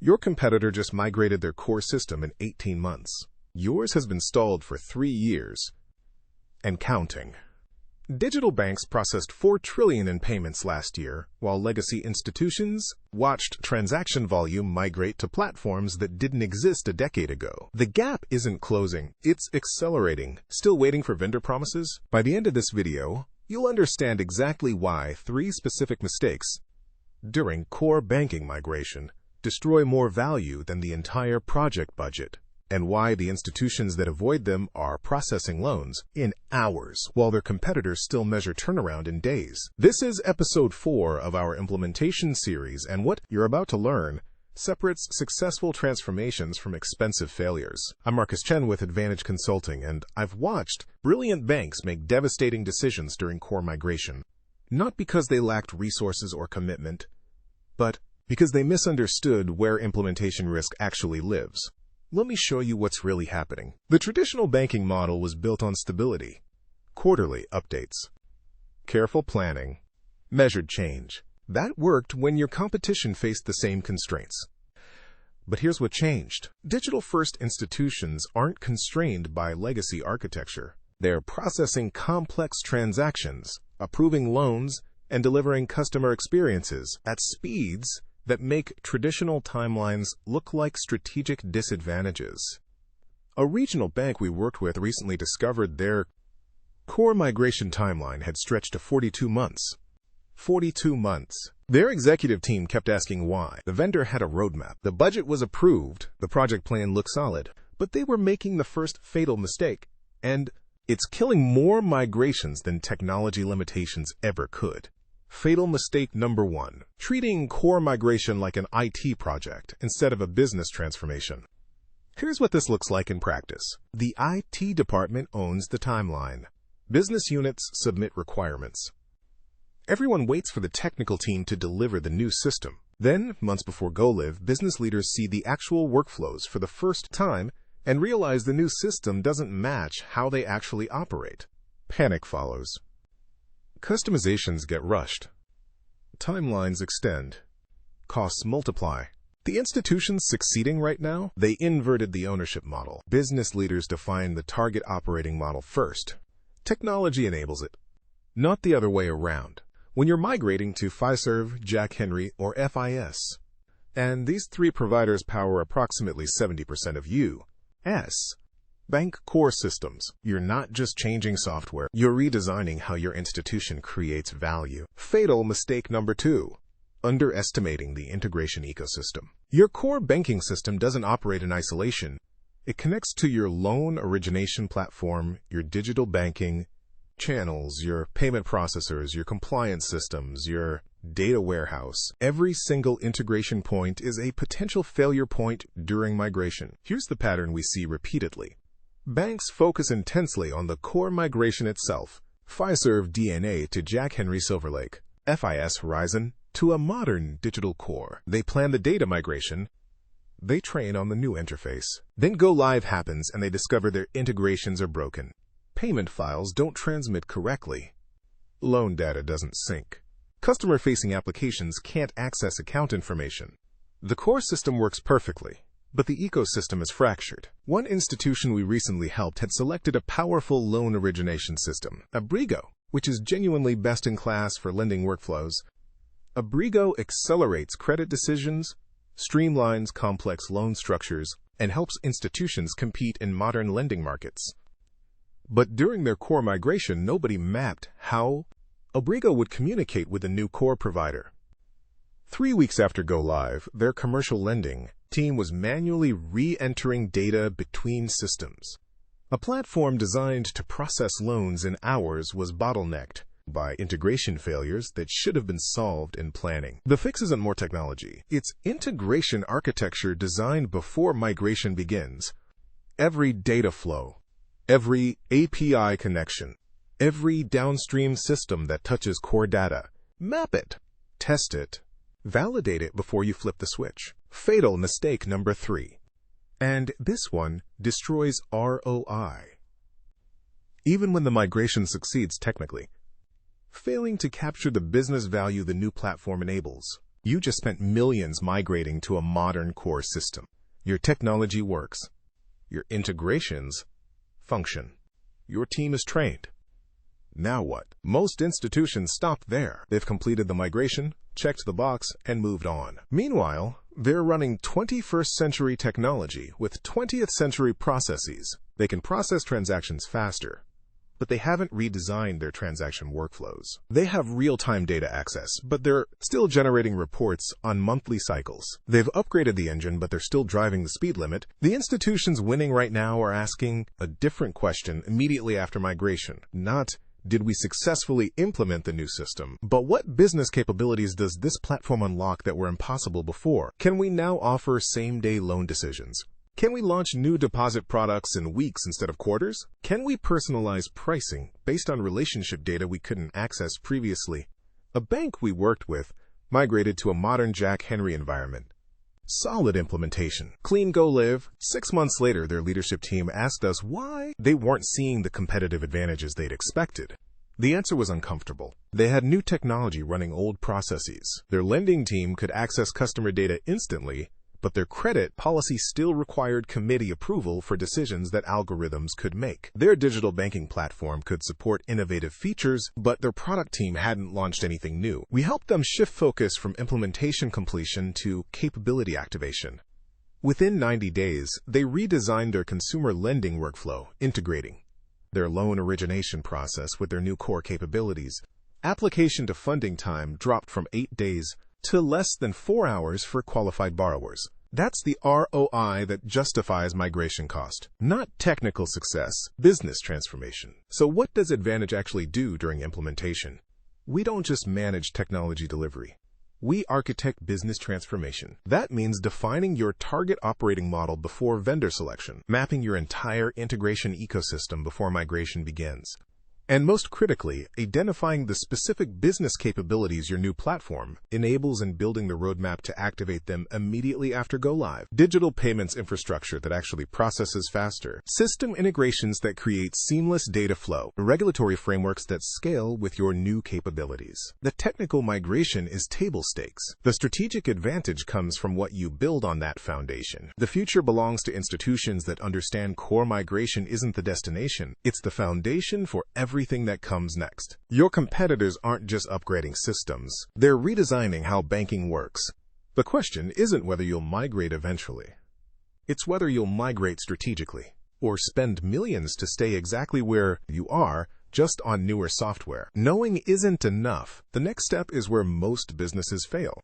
Your competitor just migrated their core system in 18 months. Yours has been stalled for 3 years and counting. Digital banks processed $4 trillion in payments last year, while legacy institutions watched transaction volume migrate to platforms that didn't exist a decade ago. The gap isn't closing, it's accelerating. Still waiting for vendor promises? By the end of this video, you'll understand exactly why 3 specific mistakes during core banking migration destroy more value than the entire project budget, and why the institutions that avoid them are processing loans in hours, while their competitors still measure turnaround in days. This is episode 4 of our implementation series, and what you're about to learn separates successful transformations from expensive failures. I'm Marcus Chen with Advanedge Consulting, and I've watched brilliant banks make devastating decisions during core migration, not because they lacked resources or commitment, but because they misunderstood where implementation risk actually lives. Let me show you what's really happening. The traditional banking model was built on stability, quarterly updates, careful planning, measured change. That worked when your competition faced the same constraints. But here's what changed. Digital-first institutions aren't constrained by legacy architecture. They're processing complex transactions, approving loans, and delivering customer experiences at speeds that make traditional timelines look like strategic disadvantages. A regional bank we worked with recently discovered their core migration timeline had stretched to 42 months. 42 months. Their executive team kept asking why. The vendor had a roadmap. The budget was approved. The project plan looked solid. But they were making the first fatal mistake. And it's killing more migrations than technology limitations ever could. Fatal mistake number 1, treating core migration like an IT project instead of a business transformation. Here's what this looks like in practice. The IT department owns the timeline. Business units submit requirements. Everyone waits for the technical team to deliver the new system. Then, months before go-live, business leaders see the actual workflows for the first time and realize the new system doesn't match how they actually operate. Panic follows. Customizations get rushed. Timelines extend. Costs multiply. The institutions succeeding right now, they inverted the ownership model. Business leaders define the target operating model first. Technology enables it, not the other way around. When you're migrating to Fiserv, Jack Henry, or FIS, and these 3 providers power approximately 70% of U.S. bank core systems, you're not just changing software, you're redesigning how your institution creates value. Fatal mistake number 2, underestimating the integration ecosystem. Your core banking system doesn't operate in isolation. It connects to your loan origination platform, your digital banking channels, your payment processors, your compliance systems, your data warehouse. Every single integration point is a potential failure point during migration. Here's the pattern we see repeatedly. Banks focus intensely on the core migration itself. Fiserv DNA to Jack Henry Silverlake, FIS Horizon to a modern digital core. They plan the data migration. They train on the new interface. Then go live happens and they discover their integrations are broken. Payment files don't transmit correctly. Loan data doesn't sync. Customer-facing applications can't access account information. The core system works perfectly, but the ecosystem is fractured. One institution we recently helped had selected a powerful loan origination system, Abrigo, which is genuinely best in class for lending workflows. Abrigo accelerates credit decisions, streamlines complex loan structures, and helps institutions compete in modern lending markets. But during their core migration, nobody mapped how Abrigo would communicate with the new core provider. 3 weeks after go live, their commercial lending team was manually re-entering data between systems. A platform designed to process loans in hours was bottlenecked by integration failures that should have been solved in planning. The fix isn't more technology. It's integration architecture designed before migration begins. Every data flow, every API connection, every downstream system that touches core data, map it, test it, validate it before you flip the switch. Fatal mistake number 3. And this one destroys ROI. Even when the migration succeeds technically, failing to capture the business value the new platform enables. You just spent millions migrating to a modern core system. Your technology works. Your integrations function. Your team is trained. Now what? Most institutions stopped there. They've completed the migration, checked the box, and moved on. Meanwhile, they're running 21st century technology with 20th century processes. They can process transactions faster, but they haven't redesigned their transaction workflows. They have real-time data access, but they're still generating reports on monthly cycles. They've upgraded the engine, but they're still driving the speed limit. The institutions winning right now are asking a different question immediately after migration. Not, did we successfully implement the new system? But what business capabilities does this platform unlock that were impossible before? Can we now offer same-day loan decisions? Can we launch new deposit products in weeks instead of quarters? Can we personalize pricing based on relationship data we couldn't access previously? A bank we worked with migrated to a modern Jack Henry environment. Solid implementation. Clean go live. 6 months later, their leadership team asked us why they weren't seeing the competitive advantages they'd expected. The answer was uncomfortable. They had new technology running old processes. Their lending team could access customer data instantly, but their credit policy still required committee approval for decisions that algorithms could make. Their digital banking platform could support innovative features, but their product team hadn't launched anything new. We helped them shift focus from implementation completion to capability activation. Within 90 days, they redesigned their consumer lending workflow, integrating their loan origination process with their new core capabilities. Application to funding time dropped from 8 days to less than 4 hours for qualified borrowers. That's the ROI that justifies migration cost, not technical success, business transformation. So what does Advanedge actually do during implementation? We don't just manage technology delivery. We architect business transformation. That means defining your target operating model before vendor selection, mapping your entire integration ecosystem before migration begins, and most critically, identifying the specific business capabilities your new platform enables and building the roadmap to activate them immediately after go-live. Digital payments infrastructure that actually processes faster. System integrations that create seamless data flow. Regulatory frameworks that scale with your new capabilities. The technical migration is table stakes. The strategic advantage comes from what you build on that foundation. The future belongs to institutions that understand core migration isn't the destination. It's the foundation for everything that comes next. Your competitors aren't just upgrading systems. They're redesigning how banking works. The question isn't whether you'll migrate eventually. It's whether you'll migrate strategically or spend millions to stay exactly where you are, just on newer software. Knowing isn't enough. The next step is where most businesses fail.